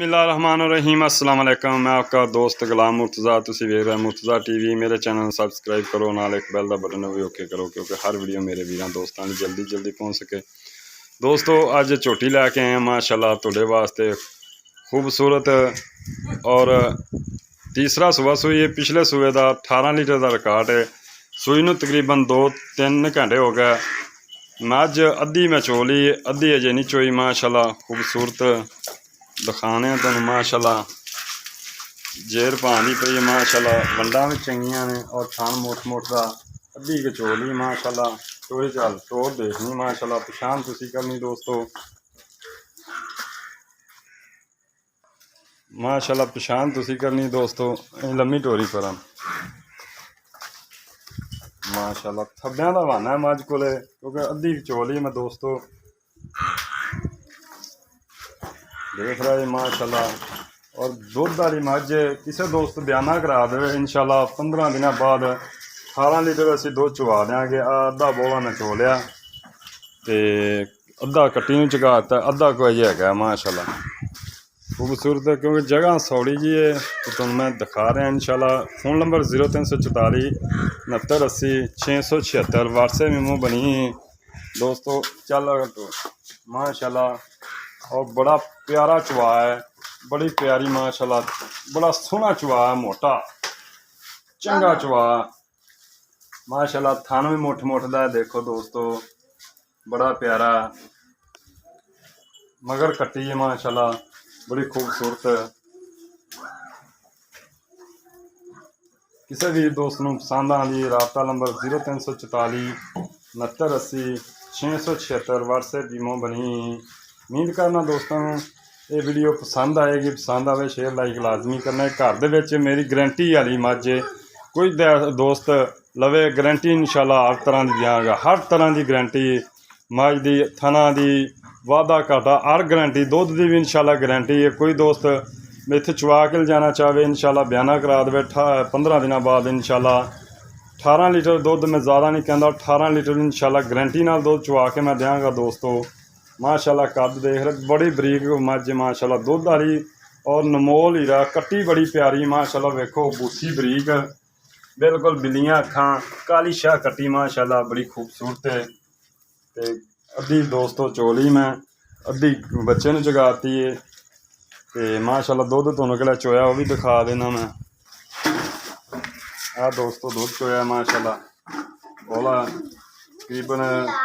बिस्मिल्लाहिर्रहमानिर्रहीम अस्सलाम वालेकुम। मैं आपका दोस्त गुलाम मुर्तज़ा, तुसी वेख रहे मुर्तज़ा टीवी। मेरे चैनल ਨੂੰ सब्सक्राइब करो, नाल एक बैल का बटन भी ओके करो क्योंकि हर वीडियो मेरे वीरां दोस्तां नूं जल्दी पहुँच सके। दोस्तों अज झोटी लैके आए हैं माशाल्लाह तुहाडे वास्ते खूबसूरत और तीसरा सूआ सूई है। पिछले सूए का 18 लीटर का रिकॉर्ड है। सूई नूं तकरीबन 2-3 घंटे हो गए। मझ अद्धी मैं चोली अद्धी अजे नहीं चोई। माशाल्लाह खूबसूरत दिखाने तुहानूं माशाल्लाह जेर पानी पई है। माशाल्लाह वंडा भी चंगियां ने और थान मुठ का अद्धी कचोली माशाल्लाह। चोरी चाल टोर देखनी माशाल्लाह, पछाण तुसी करनी दोस्तों माशाल्लाह, पछाण तुसी करनी दोस्तों। लम्मी टोरी पर माशाल्लाह थब्बियां दा बहाना है मझ कोले क्योंकि अद्धी कचोली मैं दोस्तों देख रहे माशाल्लाह। और दुध वाली मझ किसी दोस्त बयाना करा दे इंशाल्लाह 15 दिन बाद 18 लीटर असीं दुध चुवा देंगे। अद्धा बोला मैं चो लिया तो अद्धा कट्टी नूं चुका दिता, अद्धा को अजे है माशाल्लाह खूबसूरत है क्योंकि जगह सौड़ी जी है। तो तुहानूं मैं दिखा रहा इंशाल्लाह। फ़ोन नंबर 0344 69 80 676 व्हाट्सएप मेमो बनी दोस्तों। चल तो माशाल्लाह और बड़ा प्यारा चुआ है, बड़ी प्यारी माशाल्लाह, बड़ा सोहना चुआ है, मोटा चंगा चुआ माशाल्लाह। थान भी मुठ दा देखो दोस्तों, बड़ा प्यारा मगर कट्टी है माशाल्लाह, बड़ी खूबसूरत। किसी भी दोस्त नूं पसंद आंदी राबता नंबर 0344 69 80 676 व्हाट्सएप ईमो बनी। उम्मीद करना दोस्तों ये वीडियो पसंद आएगी। पसंद आए शेयर लाइक लाजमी करना। घर दे विच मेरी गारंटी वाली मझ कोई दोस्त लवे गारंटी इंशाल्लाह हर तरह की देंगा, हर तरह की गारंटी मझ की थना की वाधा घाटा हर गारंटी। दुध की भी इंशाल्लाह गारंटी है। कोई दोस्त इत्थे चुवा के जाना चाहे इंशाल्लाह बयाना करा दे 15 दिन बाद इंशाल्लाह 18 लीटर दुध मैं ज़्यादा नहीं कहता, 18 लीटर इंशाल्लाह गारंटी नाल दुध चुवा के मैं देंगा दोस्तों। माशाल्लाह कद देख रहे बड़ी बरीक मझ माशाल्लाह दुध वाली और नमोल हीरा कट्टी बड़ी प्यारी माशाल्लाह। वेखो बूथी बरीक बिल्कुल बिल्लियां अखां काली शाह कट्टी माशाल्लाह बड़ी खूबसूरत है। तो अद्धी दोस्तों चोली मैं अद्धी बच्चे ने जगाती है। तो माशाल्लाह दुध तुहानूं किहड़ा चोया वह भी दिखा देना मैं। आ दोस्तों दुध चोया माशाल्लाह बोला तकरीबन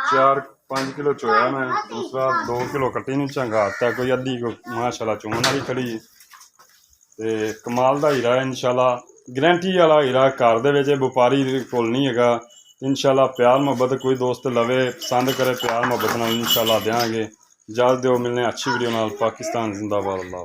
4-5 किलो चोया मैं। दूसरा 2 किलो कट्टी नूं झंगाता कोई अद्धी को माशाल्लाह चोन वाली खड़ी। तो कमाल का हीरा इंशाल्लाह, गारंटी वाला हीरा। घर दे विच व्यापारी कोल नहीं हैगा। इंशाल्लाह प्यार मुहब्बत कोई दोस्त लवे पसंद करे प्यार मुहब्बत नाल इंशाल्लाह देंगे। इजाज़त दो, मिलने अच्छी वीडियो नाल। पाकिस्तान जिंदाबाद। अल्लाह।